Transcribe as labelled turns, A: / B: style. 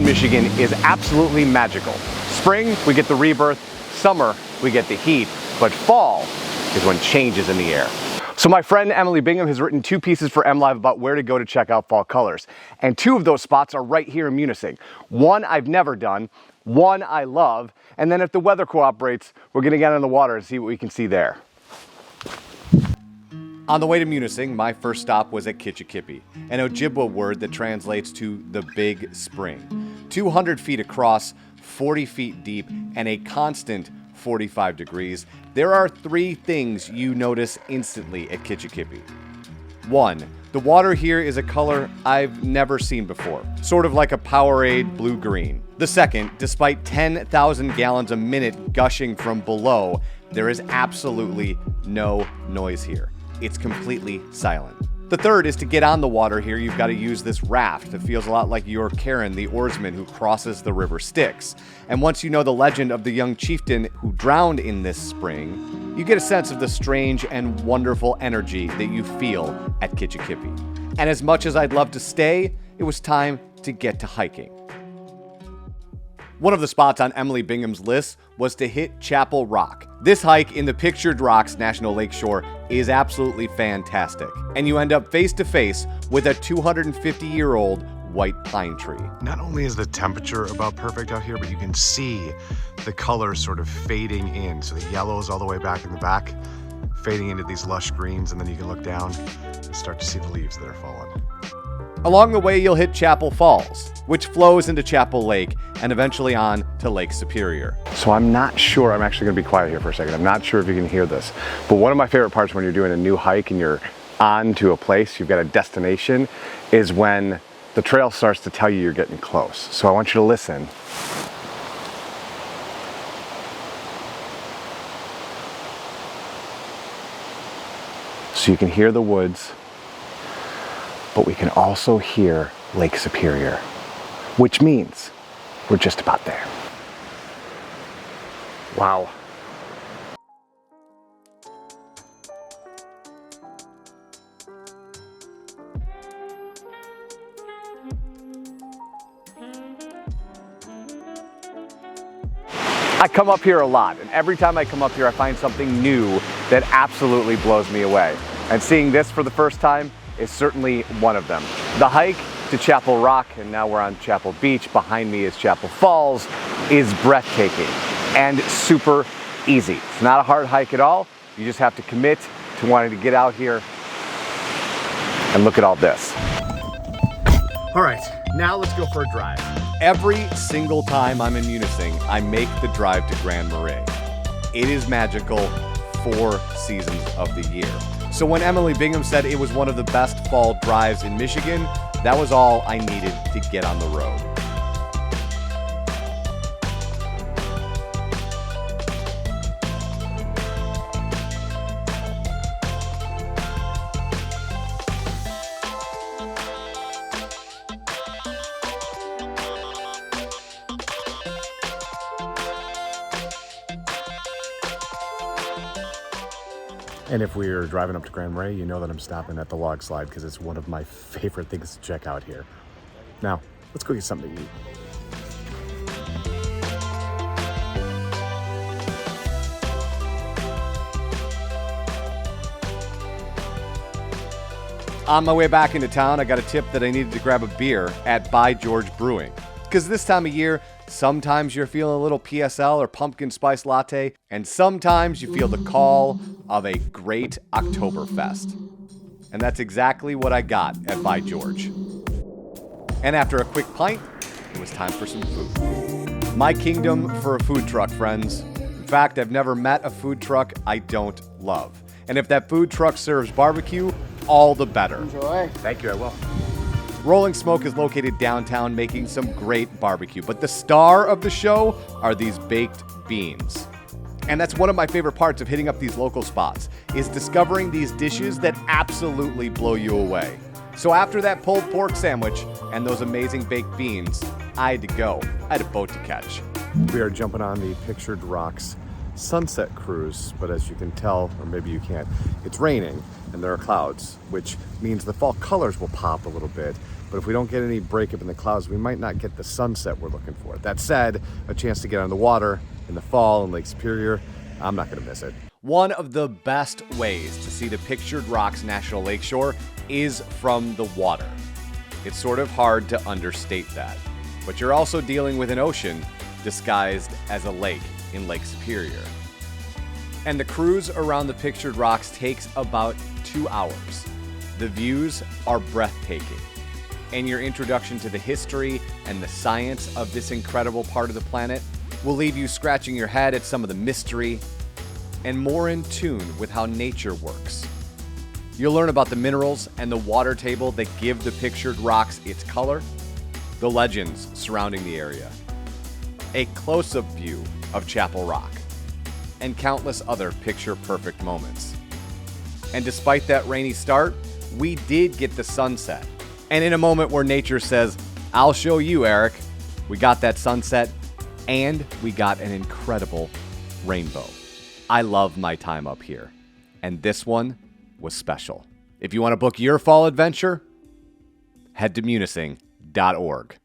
A: Michigan is absolutely magical. Spring, we get the rebirth. Summer, we get the heat. But fall is when change is in the air. So my friend Emily Bingham has written 2 pieces for MLive about where to go to check out fall colors. And 2 of those spots are right here in Munising. One I've never done, one I love, and then if the weather cooperates, we're gonna get on the water and see what we can see there. On the way to Munising, my first stop was at Kichikippi, an Ojibwa word that translates to the big spring. 200 feet across, 40 feet deep, and a constant 45 degrees, there are 3 things you notice instantly at Kichikippi. 1. The water here is a color I've never seen before, sort of like a Powerade blue-green. The second, despite 10,000 gallons a minute gushing from below, there is absolutely no noise here. It's completely silent. The third is to get on the water here, you've got to use this raft that feels a lot like your Karen, the oarsman who crosses the river Styx. And once you know the legend of the young chieftain who drowned in this spring, you get a sense of the strange and wonderful energy that you feel at Kichikippi. And as much as I'd love to stay, it was time to get to hiking. One of the spots on Emily Bingham's list was to hit Chapel Rock. This hike in the Pictured Rocks National Lakeshore is absolutely fantastic, and you end up face to face with a 250-year-old white pine tree.
B: Not only is the temperature about perfect out here, but you can see the colors sort of fading in. So the yellow is all the way back in the back, fading into these lush greens, and then you can look down and start to see the leaves that are falling.
A: Along the way, you'll hit Chapel Falls, which flows into Chapel Lake and eventually on to Lake Superior. So I'm not sure, I'm actually gonna be quiet here for a second. I'm not sure if you can hear this, but one of my favorite parts when you're doing a new hike and you're on to a place, you've got a destination, is when the trail starts to tell you you're getting close. So I want you to listen. So you can hear the woods, but we can also hear Lake Superior, which means we're just about there. Wow. I come up here a lot, and every time I come up here, I find something new that absolutely blows me away. And seeing this for the first time is certainly one of them. The hike to Chapel Rock, and now we're on Chapel Beach, behind me is Chapel Falls, is breathtaking and super easy. It's not a hard hike at all. You just have to commit to wanting to get out here and look at all this. All right, now let's go for a drive. Every single time I'm in Munising, I make the drive to Grand Marais. It is magical 4 seasons of the year. So when Emily Bingham said it was one of the best fall drives in Michigan, that was all I needed to get on the road.
B: And if we are driving up to Grand Marais, you know that I'm stopping at the log slide because it's one of my favorite things to check out here. Now, let's go get something to eat.
A: On my way back into town, I got a tip that I needed to grab a beer at By George Brewing. Because this time of year, sometimes you're feeling a little PSL or pumpkin spice latte, and sometimes you feel the call of a great Oktoberfest. And that's exactly what I got at By George. And after a quick pint, it was time for some food. My kingdom for a food truck, friends. In fact, I've never met a food truck I don't love. And if that food truck serves barbecue, all the better.
C: Enjoy.
A: Thank you, I will. Rolling Smoke is located downtown making some great barbecue, but the star of the show are these baked beans. And that's one of my favorite parts of hitting up these local spots, is discovering these dishes that absolutely blow you away. So after that pulled pork sandwich and those amazing baked beans, I had to go. I had a boat to catch.
B: We are jumping on the Pictured Rocks
A: sunset cruise, but as you can tell, or maybe you can't, it's raining and there are clouds, which means the fall colors will pop a little bit. But if we don't get any breakup in the clouds, we might not get the sunset we're looking for. That said, a chance to get on the water in the fall in Lake Superior, I'm not gonna miss it. One of the best ways to see the Pictured Rocks National Lakeshore is from the water. It's sort of hard to understate that, but you're also dealing with an ocean disguised as a lake in Lake Superior. And the cruise around the Pictured Rocks takes about 2 hours. The views are breathtaking, and your introduction to the history and the science of this incredible part of the planet will leave you scratching your head at some of the mystery and more in tune with how nature works. You'll learn about the minerals and the water table that give the Pictured Rocks its color, the legends surrounding the area, a close-up view of Chapel Rock, and countless other picture-perfect moments. And despite that rainy start, we did get the sunset. And in a moment where nature says, "I'll show you, Eric," we got that sunset, and we got an incredible rainbow. I love my time up here, and this one was special. If you want to book your fall adventure, head to munising.org.